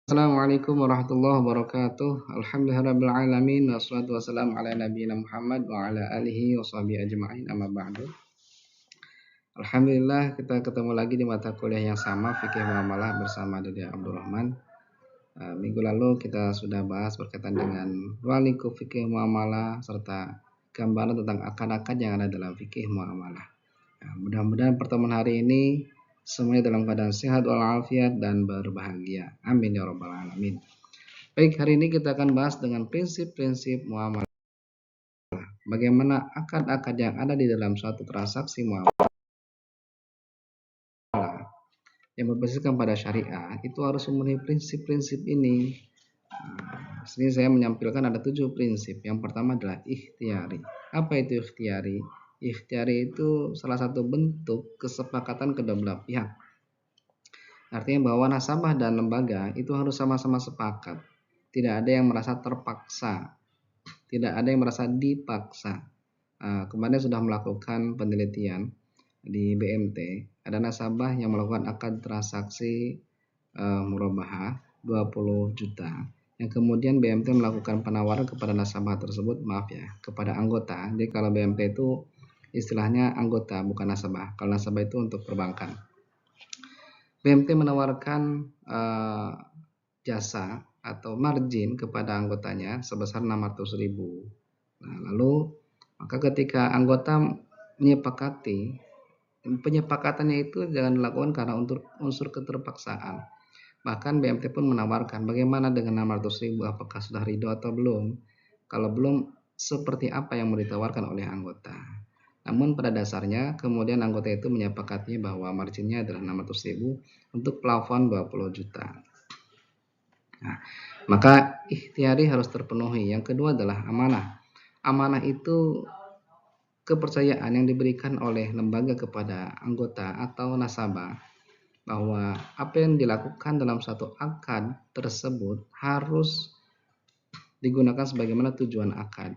Assalamualaikum warahmatullahi wabarakatuh. Alhamdulillahirabbil alamin wassalatu wassalamu ala nabiyina Muhammad wa ala alihi washabihi ajmain amma ba'du. Alhamdulillah kita ketemu lagi di mata kuliah yang sama fikih muamalah bersama Dede Abdurrahman. Minggu lalu kita sudah bahas berkaitan dengan waliku fikih muamalah serta gambaran tentang akad-akad yang ada dalam fikih muamalah. Mudah-mudahan pertemuan hari ini semuanya dalam keadaan sehat walafiat dan berbahagia. Amin ya rabbal alamin. Baik, hari ini kita akan bahas dengan prinsip-prinsip muamalah. Bagaimana akad-akad yang ada di dalam suatu transaksi muamalah yang berbasiskan pada syariah itu harus memenuhi prinsip-prinsip ini. Sini saya menyampilkan ada 7 prinsip. Yang pertama adalah ikhtiari. Apa itu ikhtiari? Ikhtiari itu salah satu bentuk kesepakatan kedua belah pihak. Artinya bahwa nasabah dan lembaga itu harus sama-sama sepakat. Tidak ada yang merasa terpaksa. Tidak ada yang merasa dipaksa. Kemarin sudah melakukan penelitian di BMT. Ada nasabah yang melakukan akad transaksi murabahah 20 juta. Yang kemudian BMT melakukan penawaran kepada nasabah tersebut, kepada anggota. Jadi kalau BMT itu istilahnya anggota, bukan nasabah. Kalau nasabah itu untuk perbankan. BMT menawarkan jasa atau margin kepada anggotanya sebesar 600.000. Nah, lalu maka ketika anggota menyepakati, penyepakatannya itu jangan dilakukan karena unsur keterpaksaan. Bahkan BMT pun menawarkan bagaimana dengan 600.000, apakah sudah ridho atau belum? Kalau belum, seperti apa yang mau ditawarkan oleh anggota? Namun pada dasarnya kemudian anggota itu menyepakatinya bahwa marginnya adalah 600.000 untuk plafon 20 juta. Nah, maka ikhtiari harus terpenuhi. Yang kedua adalah amanah. Amanah itu kepercayaan yang diberikan oleh lembaga kepada anggota atau nasabah bahwa apa yang dilakukan dalam satu akad tersebut harus digunakan sebagaimana tujuan akad.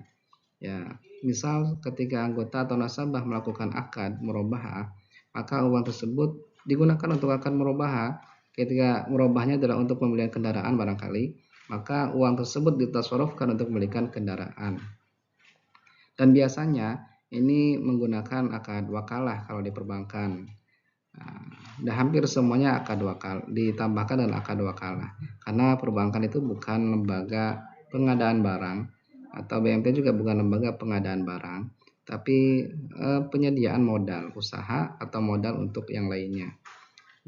Ya, misal ketika anggota atau nasabah melakukan akad murabahah, maka uang tersebut digunakan untuk akad murabahah. Ketika murabahahnya adalah untuk pembelian kendaraan barangkali, maka uang tersebut ditasarrufkan untuk membelikan kendaraan. Dan biasanya ini menggunakan akad wakalah kalau di perbankan. Dan hampir semuanya akad wakal ditambahkan dengan akad wakalah. Karena perbankan itu bukan lembaga pengadaan barang, atau BMT juga bukan lembaga pengadaan barang, tapi penyediaan modal usaha atau modal untuk yang lainnya.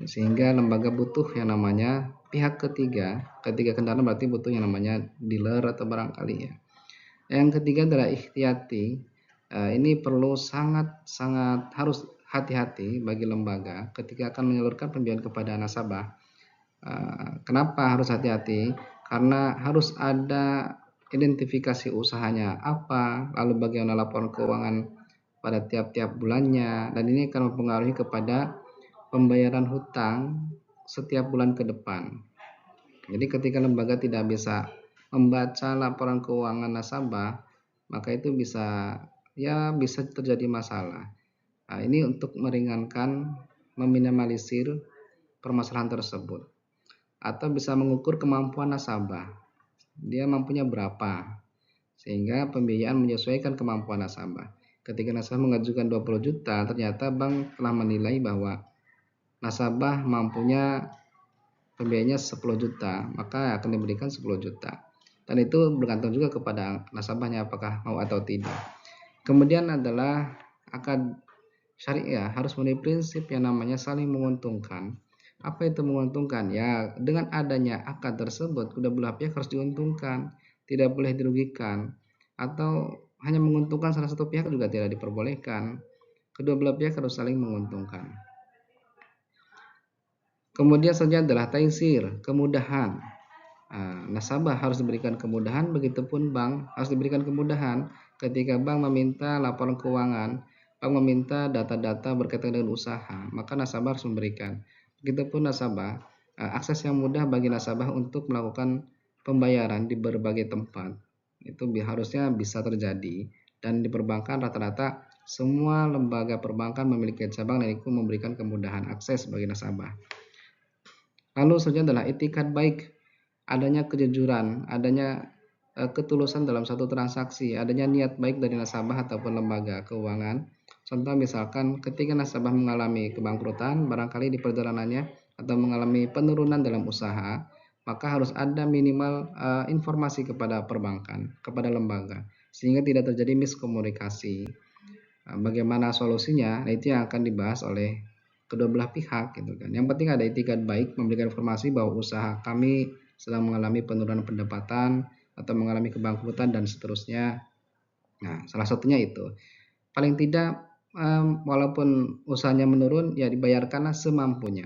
Sehingga lembaga butuh yang namanya pihak ketiga. Ketiga kendaraan berarti butuh yang namanya dealer atau barangkali ya. Yang ketiga adalah ikhtiyati. Ini perlu sangat harus hati-hati bagi lembaga ketika akan menyalurkan pembiayaan kepada nasabah. Kenapa harus hati-hati? Karena harus ada identifikasi usahanya apa, lalu bagaimana laporan keuangan pada tiap-tiap bulannya, dan ini akan mempengaruhi kepada pembayaran hutang setiap bulan ke depan. Jadi ketika lembaga tidak bisa membaca laporan keuangan nasabah, maka itu bisa terjadi masalah. Nah, ini untuk meringankan, meminimalisir permasalahan tersebut. Atau bisa mengukur kemampuan nasabah. Dia mampunya berapa? Sehingga pembiayaan menyesuaikan kemampuan nasabah. Ketika nasabah mengajukan 20 juta, ternyata bank telah menilai bahwa nasabah mampunya pembiayaannya 10 juta, maka akan diberikan 10 juta. Dan itu bergantung juga kepada nasabahnya apakah mau atau tidak. Kemudian adalah akad syariah harus memenuhi prinsip yang namanya saling menguntungkan. Apa itu menguntungkan? Ya, dengan adanya akad tersebut, kedua belah pihak harus diuntungkan, tidak boleh dirugikan. Atau hanya menguntungkan salah satu pihak juga tidak diperbolehkan. Kedua belah pihak harus saling menguntungkan. Kemudian selanjutnya adalah taisir, kemudahan. Nasabah harus diberikan kemudahan, begitupun bank harus diberikan kemudahan. Ketika bank meminta laporan keuangan, bank meminta data-data berkaitan dengan usaha, maka nasabah harus memberikan. Begitupun nasabah, akses yang mudah bagi nasabah untuk melakukan pembayaran di berbagai tempat. Itu harusnya bisa terjadi, dan di perbankan rata-rata semua lembaga perbankan memiliki cabang dan itu memberikan kemudahan akses bagi nasabah. Lalu selanjutnya adalah etikat baik. adanya kejujuran, adanya ketulusan dalam satu transaksi, adanya niat baik dari nasabah ataupun lembaga keuangan. Contoh misalkan ketika nasabah mengalami kebangkrutan, barangkali di perjalanannya atau mengalami penurunan dalam usaha, maka harus ada minimal informasi kepada perbankan, kepada lembaga, sehingga tidak terjadi miskomunikasi. Bagaimana solusinya? Nah, itu yang akan dibahas oleh kedua belah pihak gitu kan. Yang penting ada itikat baik, memberikan informasi bahwa usaha kami sedang mengalami penurunan pendapatan atau mengalami kebangkrutan dan seterusnya. Nah, salah satunya itu. Paling tidak walaupun usahanya menurun, ya dibayarkanlah semampunya.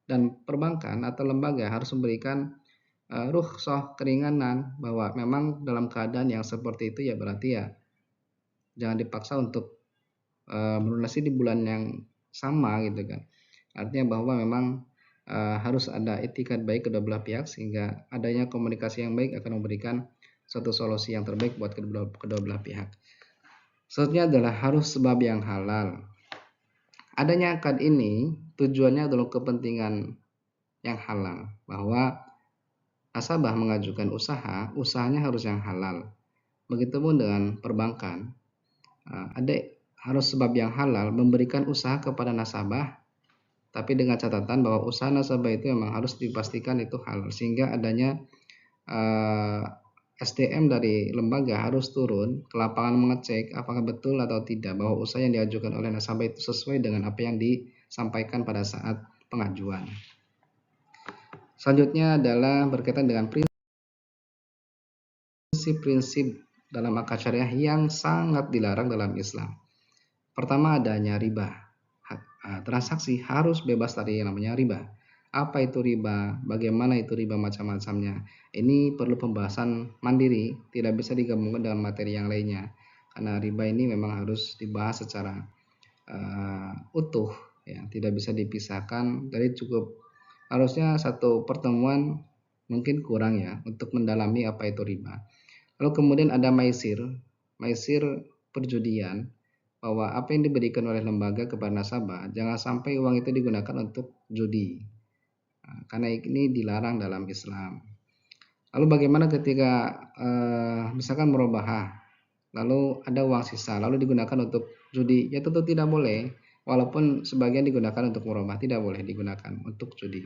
Dan perbankan atau lembaga harus memberikan rukhsah keringanan bahwa memang dalam keadaan yang seperti itu ya berarti ya jangan dipaksa untuk melunasi di bulan yang sama gitu kan. Artinya bahwa memang harus ada etikat baik kedua belah pihak sehingga adanya komunikasi yang baik akan memberikan suatu solusi yang terbaik buat kedua belah pihak. Selanjutnya adalah harus sebab yang halal. Adanya akad ini tujuannya adalah kepentingan yang halal, bahwa nasabah mengajukan usaha, usahanya harus yang halal. Begitupun dengan perbankan, ada harus sebab yang halal memberikan usaha kepada nasabah, tapi dengan catatan bahwa usaha nasabah itu memang harus dipastikan itu halal, sehingga adanya SDM dari lembaga harus turun ke lapangan mengecek apakah betul atau tidak bahwa usaha yang diajukan oleh nasabah itu sesuai dengan apa yang disampaikan pada saat pengajuan. Selanjutnya adalah berkaitan dengan prinsip-prinsip dalam akad syariah yang sangat dilarang dalam Islam. Pertama, adanya riba. Transaksi harus bebas dari yang namanya riba. Apa itu riba? Bagaimana itu riba macam-macamnya? Ini perlu pembahasan mandiri, tidak bisa digabungkan dengan materi yang lainnya. Karena riba ini memang harus dibahas secara utuh, ya, tidak bisa dipisahkan. Jadi cukup harusnya satu pertemuan mungkin kurang ya untuk mendalami apa itu riba. Lalu kemudian ada maisir perjudian, bahwa apa yang diberikan oleh lembaga kepada nasabah jangan sampai uang itu digunakan untuk judi. Karena ini dilarang dalam Islam. Lalu bagaimana ketika misalkan merubah, lalu ada uang sisa lalu digunakan untuk judi? Ya tentu tidak boleh. Walaupun sebagian digunakan untuk merubah, tidak boleh digunakan untuk judi.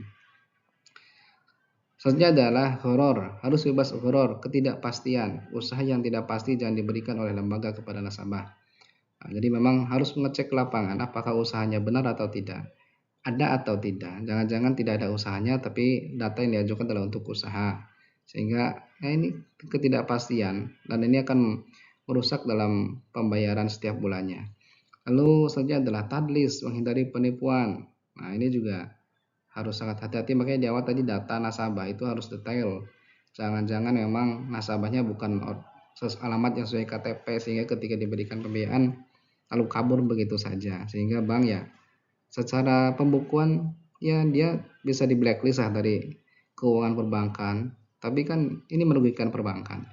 Selanjutnya adalah gharar, harus bebas gharar, ketidakpastian. Usaha yang tidak pasti jangan diberikan oleh lembaga kepada nasabah. Jadi memang harus mengecek ke lapangan apakah usahanya benar atau tidak, ada atau tidak. Jangan-jangan tidak ada usahanya tapi data yang diajukan adalah untuk usaha, sehingga ini ketidakpastian dan ini akan merusak dalam pembayaran setiap bulannya. Lalu selanjutnya adalah tadlis, menghindari penipuan. Nah ini juga harus sangat hati-hati, makanya di awal tadi data nasabah itu harus detail. Jangan-jangan memang nasabahnya bukan alamat yang sesuai KTP sehingga ketika diberikan pembiayaan lalu kabur begitu saja, sehingga bank ya secara pembukuan ya dia bisa di blacklist lah dari keuangan perbankan, tapi kan ini merugikan perbankan.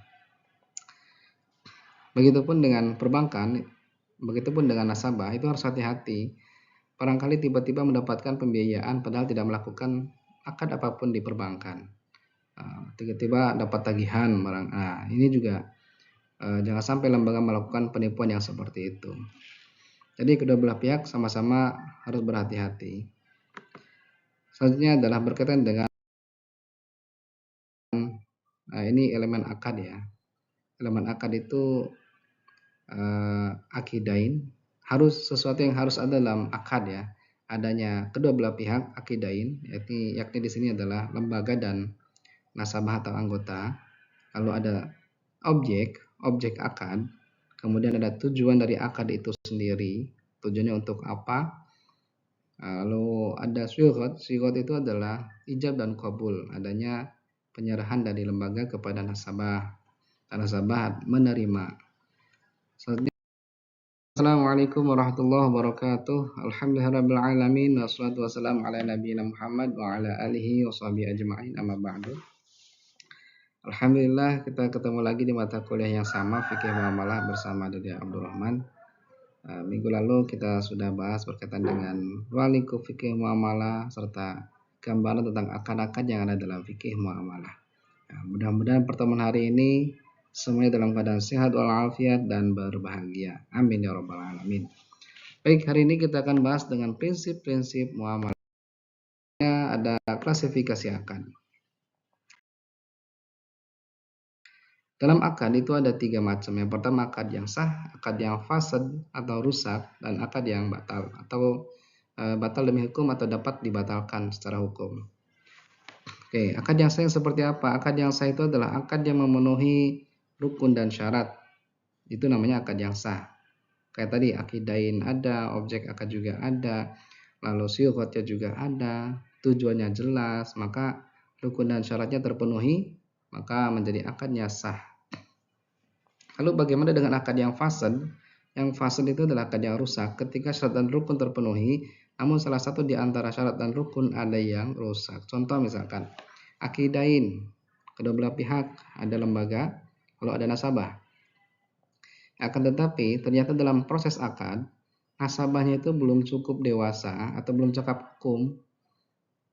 Begitupun dengan perbankan, begitupun dengan nasabah itu harus hati-hati. Barangkali tiba-tiba mendapatkan pembiayaan padahal tidak melakukan akad apapun di perbankan. Tiba-tiba dapat tagihan barang. Ini juga jangan sampai lembaga melakukan penipuan yang seperti itu. Jadi kedua belah pihak sama-sama harus berhati-hati. Selanjutnya adalah berkaitan dengan ini elemen akad ya. Elemen akad itu akidain, harus sesuatu yang harus ada dalam akad ya. Adanya kedua belah pihak akidain, yakni di sini adalah lembaga dan nasabah atau anggota. Lalu ada objek akad. Kemudian ada tujuan dari akad itu sendiri, tujuannya untuk apa. Lalu ada syighot itu adalah ijab dan qabul, adanya penyerahan dari lembaga kepada nasabah dan nasabah menerima. Assalamualaikum warahmatullahi wabarakatuh. Alhamdulillahirabbil alamin wassalatu wassalamu ala nabiyina Muhammad wa ala alihi washabihi ajma'in, amma ba'du. Alhamdulillah kita ketemu lagi di mata kuliah yang sama, fikih muamalah bersama Dede Abdurrahman. Minggu lalu kita sudah bahas berkaitan dengan ruang lingkup fikih muamalah serta gambaran tentang akad-akad yang ada dalam fikih muamalah. Ya, mudah-mudahan pertemuan hari ini semuanya dalam keadaan sehat walafiat dan berbahagia. Amin ya rabbal alamin. Baik, hari ini kita akan bahas dengan prinsip-prinsip muamalah. Ada klasifikasi akad. Dalam akad itu ada 3 macam. Yang pertama akad yang sah, akad yang fasad atau rusak, dan akad yang batal atau batal demi hukum atau dapat dibatalkan secara hukum. Oke, akad yang sah yang seperti apa? Akad yang sah itu adalah akad yang memenuhi rukun dan syarat. Itu namanya akad yang sah. Kayak tadi akidain ada, objek akad juga ada, lalu syighotnya juga ada, tujuannya jelas, maka rukun dan syaratnya terpenuhi, maka menjadi akadnya sah. Lalu bagaimana dengan akad yang fasad? Yang fasad itu adalah akad yang rusak ketika syarat dan rukun terpenuhi, namun salah satu di antara syarat dan rukun ada yang rusak. Contoh misalkan akidain, kedua belah pihak ada lembaga, lalu ada nasabah. Akan tetapi ternyata dalam proses akad, nasabahnya itu belum cukup dewasa atau belum cakap hukum.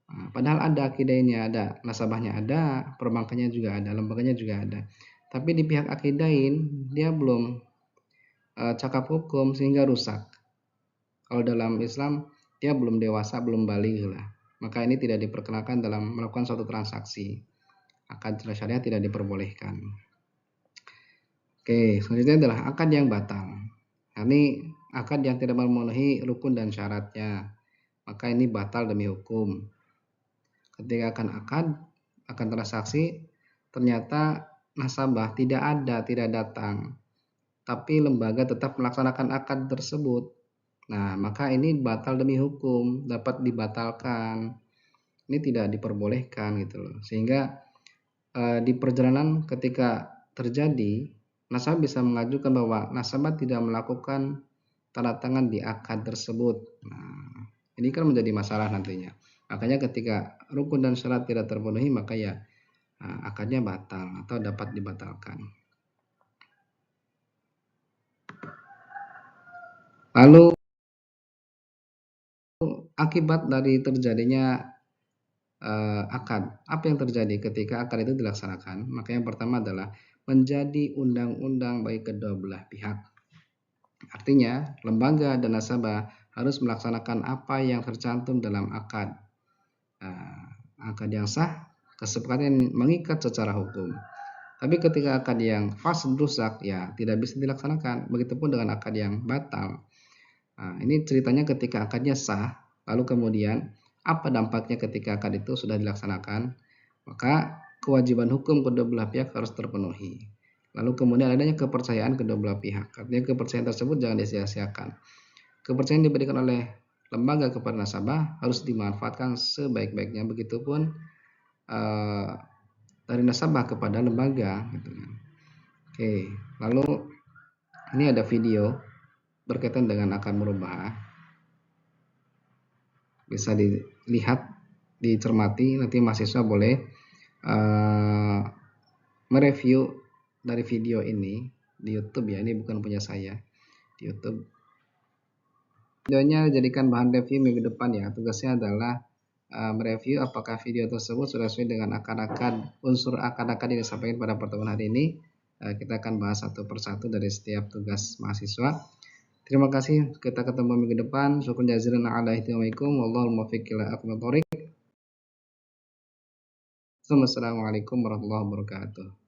Nah, padahal ada akidainnya, ada nasabahnya, ada perbankannya juga ada, lembaganya juga ada. Tapi di pihak akidain dia belum cakap hukum sehingga rusak. Kalau dalam Islam dia belum dewasa, belum baligh lah. Maka ini tidak diperkenalkan dalam melakukan suatu transaksi. Akad syariah tidak diperbolehkan. Oke, selanjutnya adalah akad yang batal. Ini akad yang tidak memenuhi rukun dan syaratnya. Maka ini batal demi hukum. Ketika akan transaksi, ternyata nasabah tidak ada, tidak datang, tapi lembaga tetap melaksanakan akad tersebut. Nah, maka ini batal demi hukum, dapat dibatalkan. Ini tidak diperbolehkan gitu loh. Sehingga di perjalanan ketika terjadi, nasabah bisa mengajukan bahwa nasabah tidak melakukan tanda tangan di akad tersebut. Nah, ini kan menjadi masalah nantinya. Makanya ketika rukun dan syarat tidak terpenuhi, maka ya akadnya batal atau dapat dibatalkan. Lalu akibat dari terjadinya akad, apa yang terjadi ketika akad itu dilaksanakan? Maka yang pertama adalah menjadi undang-undang bagi kedua belah pihak. Artinya, lembaga dan nasabah harus melaksanakan apa yang tercantum dalam akad. Akad yang sah, kesepakatan yang mengikat secara hukum. Tapi ketika akad yang fasad rusak, ya tidak bisa dilaksanakan. Begitupun dengan akad yang batal. Nah, ini ceritanya ketika akadnya sah, lalu kemudian apa dampaknya ketika akad itu sudah dilaksanakan? Maka kewajiban hukum kedua belah pihak harus terpenuhi. Lalu kemudian adanya kepercayaan kedua belah pihak. Artinya kepercayaan tersebut jangan disia-siakan. Kepercayaan diberikan oleh lembaga kepada nasabah harus dimanfaatkan sebaik-baiknya. Begitupun dari nasabah kepada lembaga. Gitu. Oke, lalu ini ada video berkaitan dengan akad murabahah. Bisa dilihat, dicermati. Nanti mahasiswa boleh mereview dari video ini di YouTube ya. Ini bukan punya saya, di YouTube. Videonya jadikan bahan review minggu depan ya. Tugasnya adalah mereview apakah video tersebut sudah sesuai dengan unsur akad-akad yang disampaikan pada pertemuan hari ini. Kita akan bahas satu persatu dari setiap tugas mahasiswa. Terima kasih, kita ketemu minggu depan. Syukur jazilan ala ihtimamikum. Wallahul muwaffiq ila aqwamit thoriq. Assalamualaikum warahmatullahi wabarakatuh.